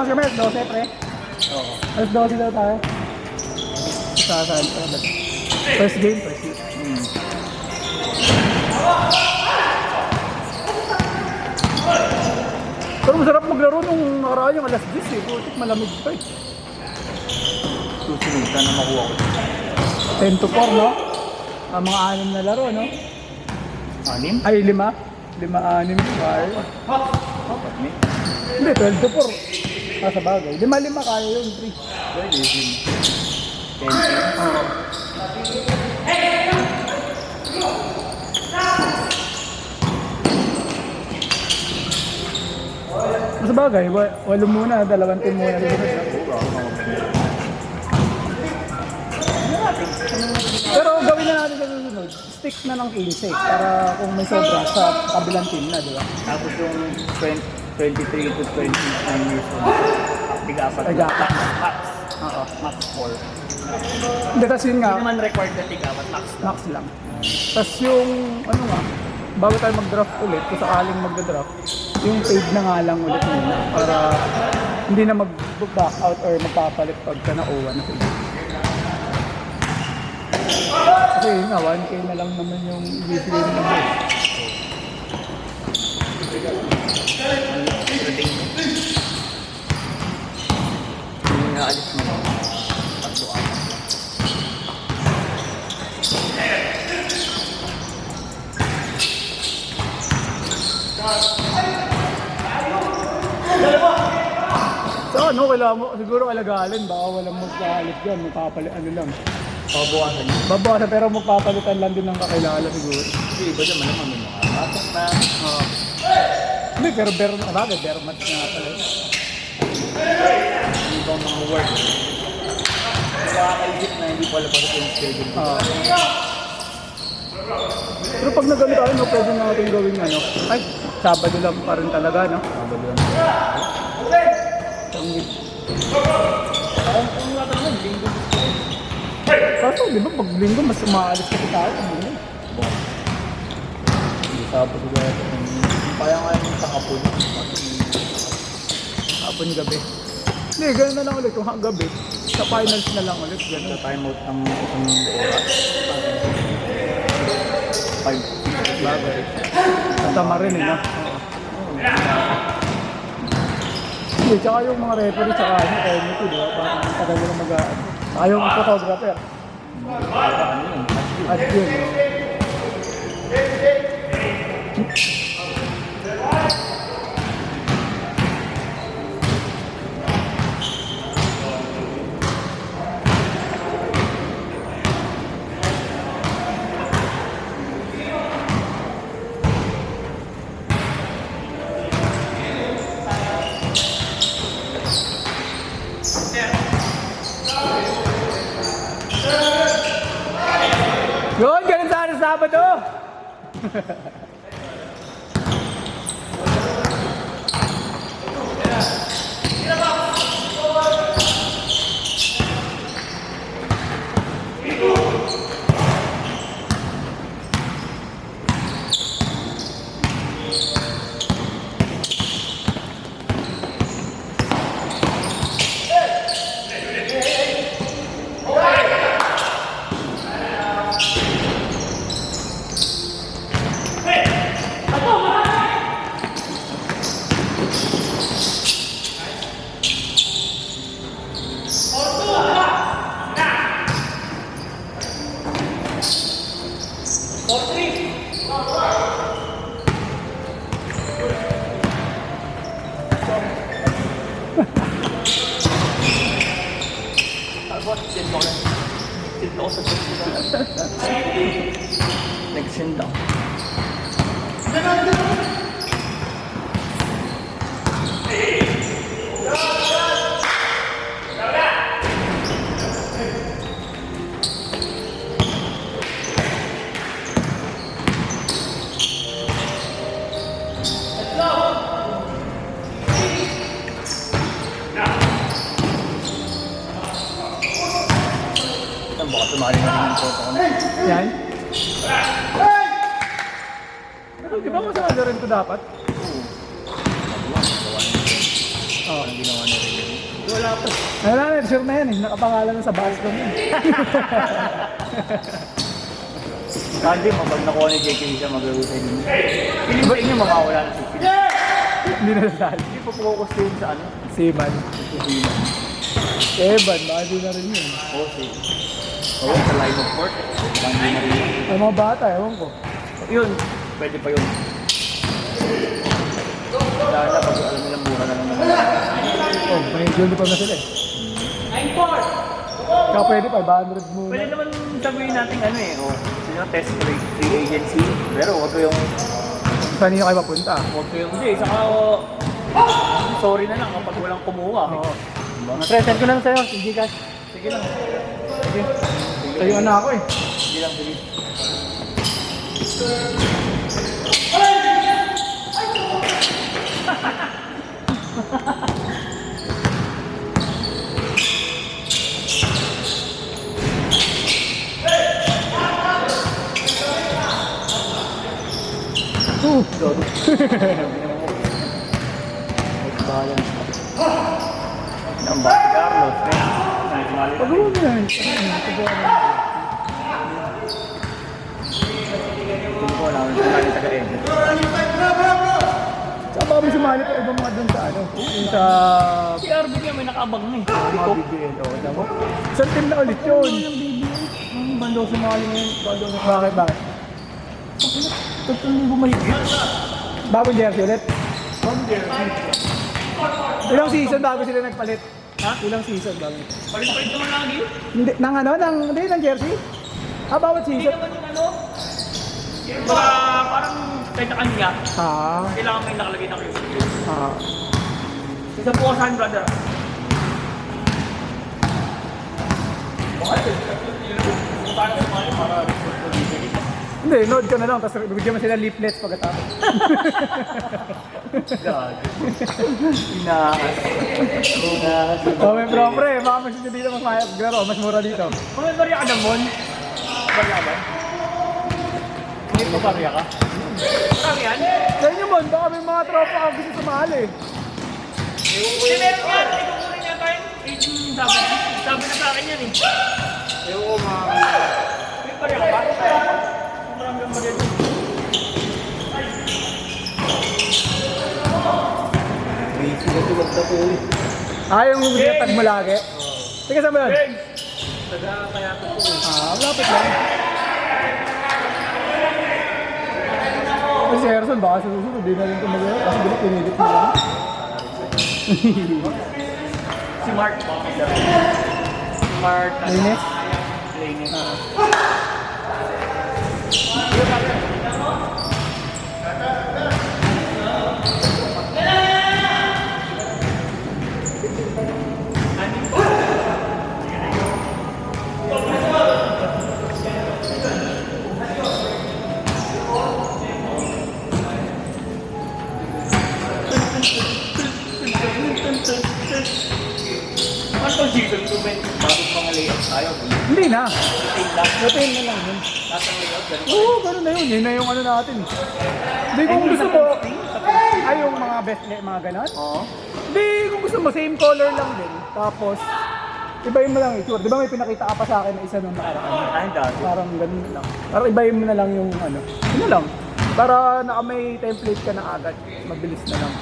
oras kami? 12 pre? Oo. Alas 12 daw tayo. Sasaan pa ba? First game, first game. Pero masarap maglaro nung nakaraan yung alas 10 eh. Butik malamig pa eh. Susunod na makuha ko. 10 to 4 no? Mga 6 na laro no? 6? Ay 5? 5, 6, 5. Apat ni. Hindi, 12 to 4. Sa bagay. 5 kaya yun, 3. Pwede yun. 10. Oo. Sa bagay, 8 muna, 2 team muna. Pero gawin na natin sa susunod, stick na ng 15 para kung may sobra sa kabilang team na, di ba? Tapos yung 23 to 29 years old. Tiga-apat. Tiga-apat. Max. Oo. Max 4. Hindi, tas yun nga, Hindi naman required na tiga-apat. Max lang. max lang. Tas yung, ano nga, bago tayo mag-draft ulit, kung sakaling magda-draft, yung paid na nga lang ulit muna para hindi na mag-back out or magpapalit pagka na-OWA na sila. Kasi yun nga, 1K na lang naman yung ibibigay naman. Yung naalis mo. Tatlo ako. So ano, kailangan mo, siguro alagalin, baka walang magpapalit dyan, magpapalit, ano lang. Pabukasan niyo. Babawasan pero magpapalitan lang din ng kakilala siguro. Kasi iba naman naman may mga batak na. Hindi, pero bagay, bear match nga pala. Hindi ba mga work. Nakakaisip na hindi pala pa yung schedule. Pero pag nagano tayo, no, pwede natin gawin ano. Ay, Sabado lang pa rin talaga, no? Sabado lang. Ang natanong, linggo. Kaso, di ba, pag linggo, mas umaalis kasi tayo. Ano? Hindi Sabado lang. Kaya nga yung sa kapon. Hapon gabi. Hindi, gano'n na lang ulit. Kung gabi, sa finals na lang ulit. Sa Gano'n. timeout ng isang oras. 5. Bagay. Tama rin, eh, no? Hindi, tsaka yung mga referee, tsaka ano, committee, di ba? Parang tagal nila mag-aan. Tsaka yung photographer. Ano yun? At yun, no? Yun, ganun sana Sabado! Nag-send ako. Baka tumali na rin yung photo ko na. Yan. Pero di ba masama rin ito dapat? Oo. Gawa na yun. Oo. Parang ginawa na rin yun. Wala pa. Wala na, sure na yan eh. Nakapangalan na sa basket yun. Hindi mo, pag nakuha ni JK siya, maglaro sa inyo. Piling ba inyo mawawala na si Phil? Hindi na nasali. Hindi pa focus din sa ano? Seaman. Sa Seaman. Evan, baka di na rin yun. Oo, si. Oo, sa line of court. Baka hindi na rin yun. Ang mga bata, ewan ko. Yun, pwede pa yun. Dahil na, pag alam nilang mura na lang naman. Oh, may uniform na sila eh. 9-4! Kaya pwede 500 muna. Pwede naman sabihin natin ano eh, oh, sino test free agency. Pero wag ko yung, Saan niyo kayo papunta? wag ko yung, hindi, saka sorry na lang kapag walang kumuha. Oo. Diba? Present ko lang sa'yo, hindi ka. Sige lang. Sige. Sa'yo na ako eh. Sige lang, sige. Dodo. Balance. Ang bati Carlos, eh. Pag-uwi mo yan. Hindi ko alam, sumali taga-edit. Saan ba kami sumali pa ibang mga dun sa ano? Yung sa Si Arvin nga may nakaabang na eh. mga BBL. O, alam mo? Isang team na ulit yun. Ang bando sumali ngayon, bando na. Bakit? 3,000 mahigit. Bagong jersey ulit? Bagong jersey. Ilang season bago sila nagpalit? Ha? Ilang season bago? Palit-palit naman lagi. Hindi, ng jersey? Bawat Hindi season? naman yung ano. Yung mga parang kahit na kanya, kailangan may nakalagay na kayo. Isa po kasahan, brother. Paano sumali para Hindi, load ka na lang, tapos bigyan mo sila leaflets pagkatapos. God. Inakas. So, may pre, baka mas hindi dito mas maglaro, mas mura dito. Kung may barya ka naman, barya ba? Hindi mo barya ka? Marami yan? Sa inyo mon, baka may mga tropa ka gusto sumali. Hindi, meron yan. Ikukunin niya tayo. Sabi na sa akin yan eh. Ewan ko mga... May barya ka ba? Marami kang barya dito. Busy na tulog na po eh. Yung tag mo lagi? Sige, saan ba yun? Taga kaya ito po eh. Malapit lang. Kasi si Harrison, baka sa susunod, di na rin ito mag-aaral. Kasi di ba pinigit mo lang? Si Mark. Mark. Linis? Linis. Ano season 2 men? Bagong mga layout tayo. Hindi na. Routine lang. Routine na lang yun. Lahat ng layout, ganun. Oo, ganun na yun. Yun na yung ano natin. Hindi kung gusto mo, ay yung mga best mga ganon. Oo. Hindi, kung gusto mo, same color lang din. Tapos, ibahin mo lang itsura. Di ba may pinakita ka pa sa akin na isa nung nakaraan? Ay, dati. Parang ganun na lang. Parang ibahin mo na lang yung ano. Ano lang. Para naka may template ka na agad. Mabilis na lang.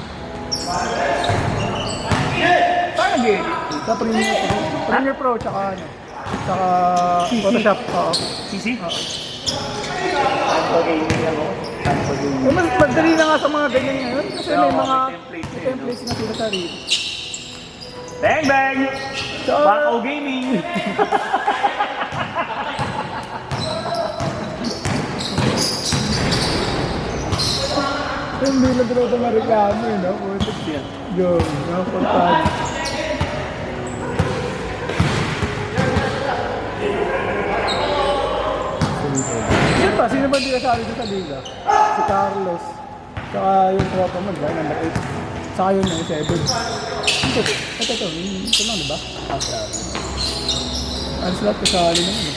Paano nag-edit? Sa Premiere Pro, tsaka ano. Tsaka Photoshop. Oo. CC? Oo. Pag-gaming ako. Pag-gaming. Mas madali na nga sa mga ganyan ngayon. Kasi may Oo, mga may template eh, templates na sila sa reel. Bang bang! So, Bakaw Gaming! hindi na daw ito mareklamo eh, no? Putik Yan. yun, nakapuntahan. Sino ba hindi kasali doon sa liga? Si Carlos. Tsaka yung tropa mo, diba? Number 8. Saka yun, yung 7. Ito lang, diba? Ang slot kasali naman eh.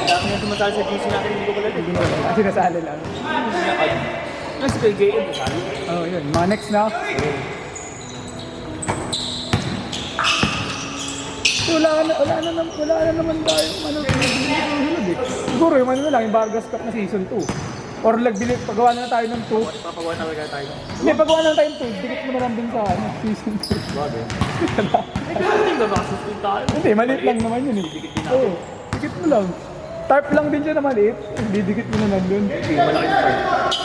Dami na sumasali sa GC natin, hindi ko pala Hindi na lang. Sinasali lang. Nasa kay JM, sali. Oh, yun. Mga next na. Wala na naman tayo. Ano, sunod eh. Siguro yung ano na lang, yung Vargas Cup na season 2. Or pagawa na tayo ng 2. Papagawa talaga tayo. Hindi, pagawa na tayo ng 2. Dikit mo na lang din sa ano, season 2. Bagay. Hindi ba makasustain tayo? Hindi, maliit lang naman yun eh. Dikit din natin. Oo, dikit mo lang. Tarp lang din siya na maliit. Didikit mo na nandun. Hindi, malaki na part.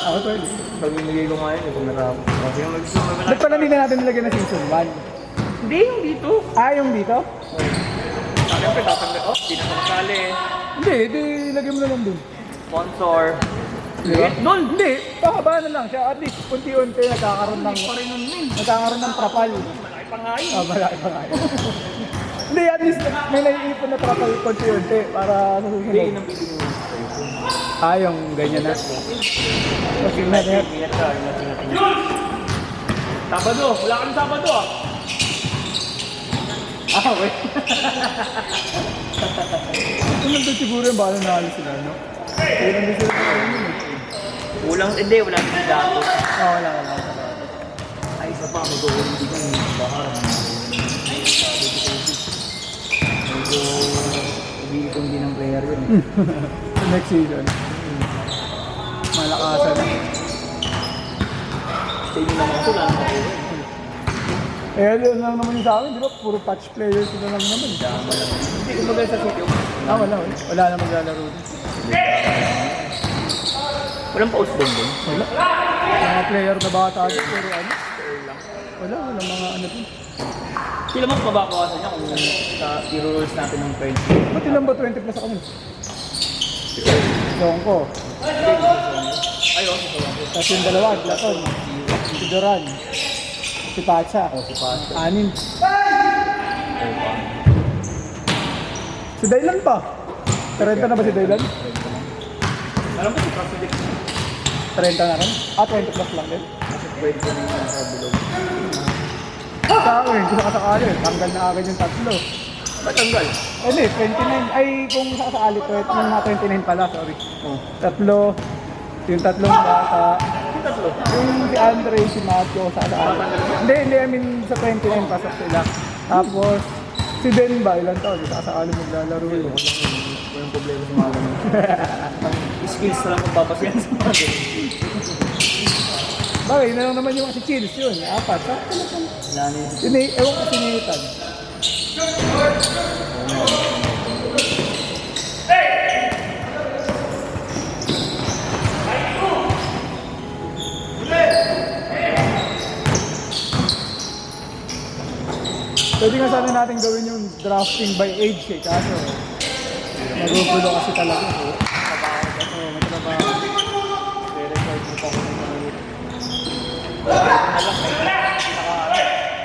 Ako, pwede. Pag-imigay ko nga yun, kung natapos. Kasi yung gusto mo Ba't pala hindi na natin nilagyan na season 1? Hindi, yung dito. Ah, yung dito? Siyempre, tatanggal. Oh, di na kasali. Hindi, lagyan mo na lang dun. Sponsor. Di ba? Hindi, pakaba na lang siya. At least, unti-unti nagkakaroon ng trapal. Malaki pa nga yun. Ah, malaki pa nga yun. Hindi, at least may naiipon na trapal unti-unti para sa Hindi, susunod. yun ang bibigyan mo. Ah, yung ganyan na. Okay, na yan. Ingat ka, ingat. Sabado, wala kang Sabado ah. Ah, wait. Kung nandun siguro yung bala na alis sila, no? Kaya nandun sila sa kanya yun eh. Hindi, wala kang dato. Ah, wala. Ay, isa pa, mag-uwi hindi kang bakar. Medyo ubilikong din ng player yun. Next season. Malakasan. Stay nyo naman sila. Eh, ano lang naman yung sa akin, di ba? Puro patch players na lang naman. Hindi, kumbaga sa sityo. Ah, wala. Wala na maglalaro. Walang post din din. Wala. Mga player na bata din, pero ano? Wala mga ano din. Sila mo mababawasan niya kung sa i-rules natin ng friends. Ba't ilan ba 20 plus ako nun? Songko. Ayun, si Solange. Tapos yung dalawa, Platon. Si Duran. Si Pacha. Si Pastor. Anin. Si Daylan pa. 30 na ba si Daylan? Alam mo si Pastor, 30 na rin? Ah, 20 plus lang din. kasi pwede ko na yung sa bilog. Sa akin, kung sakasakali, tanggal na akin yung tatlo. Ba't tanggal? Hindi, 29. Ay, kung sakasakali, nung mga 29 pala, sorry. Oh. Tatlo, yung tatlong bata, Yung tatlo. yung si Andre, si Matthew, sakasakali. Hindi, I mean, sa 29 pasok sila. Tapos, si Ben ba, ilan taon, sakasakali maglalaro yun. Walang problema sa mga ganun. Skills na lang magpapasyan sa mga ganun. Bagay, yun na lang naman yung si Chills yun. Apat, sakto na lang. Wala na yun. Ewan ko sinihitan. Pwede nga sana natin gawin yung drafting by age eh, kaso magugulo kasi talaga. Trabaho ka. Oo, may trabaho. I-record mo pa kung ano yun. Na lang,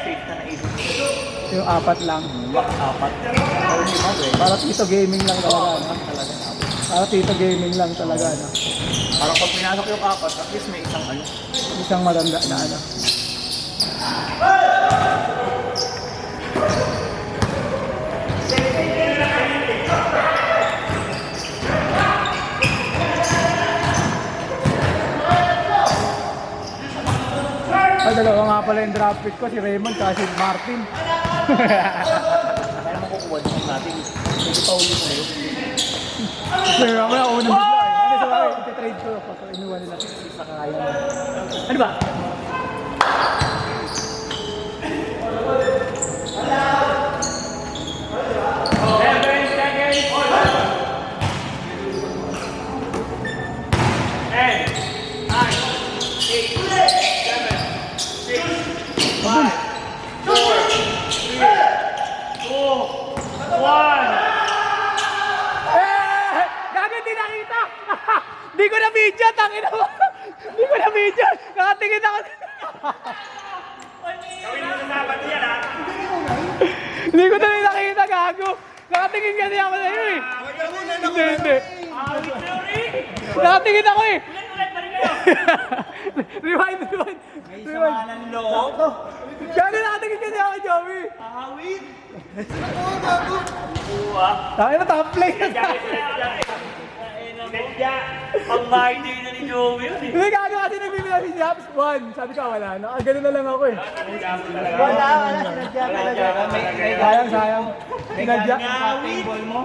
safe na naisip ko. Yung apat lang. Apat. Pero hindi mo, eh. Para Tito Gaming lang talaga, no? Para Tito Gaming lang talaga, no? Parang pag pinasok yung apat, at least may isang ano. Isang matanda na ano. Ay, dalawa nga pala yung draft pick ko, si Raymond kasi si Martin. Kaya naman kukuha din natin. Hindi pa ulit na yun. Kasi mamaya unang bigla eh. Ano sa bakit, iti-trade ko pa. So, inuwa nila. Isa kaya mo. Ano ba? Eh! Gago, di nakita! Di ko na video, tangin mo! Di ko na video! Nakatingin ako. Hindi ko na rin nakita, gago! Nakatingin kasi ako sa iyo eh! Hindi. Nakatingin ako eh! Rewind! May sama ng loob. Gago, nakatingin kasi ako, Joey! Ahawin. Tayo na, top play! Kaya, ang mighty na ni Joey yun eh. Hindi gago kasi nagbibilang si Japs 1. Sabi ko wala na. Ganun na lang ako eh. Wala, sinadya talaga. Sayang, sayang. May Sinadya. ganyan yung ball mo.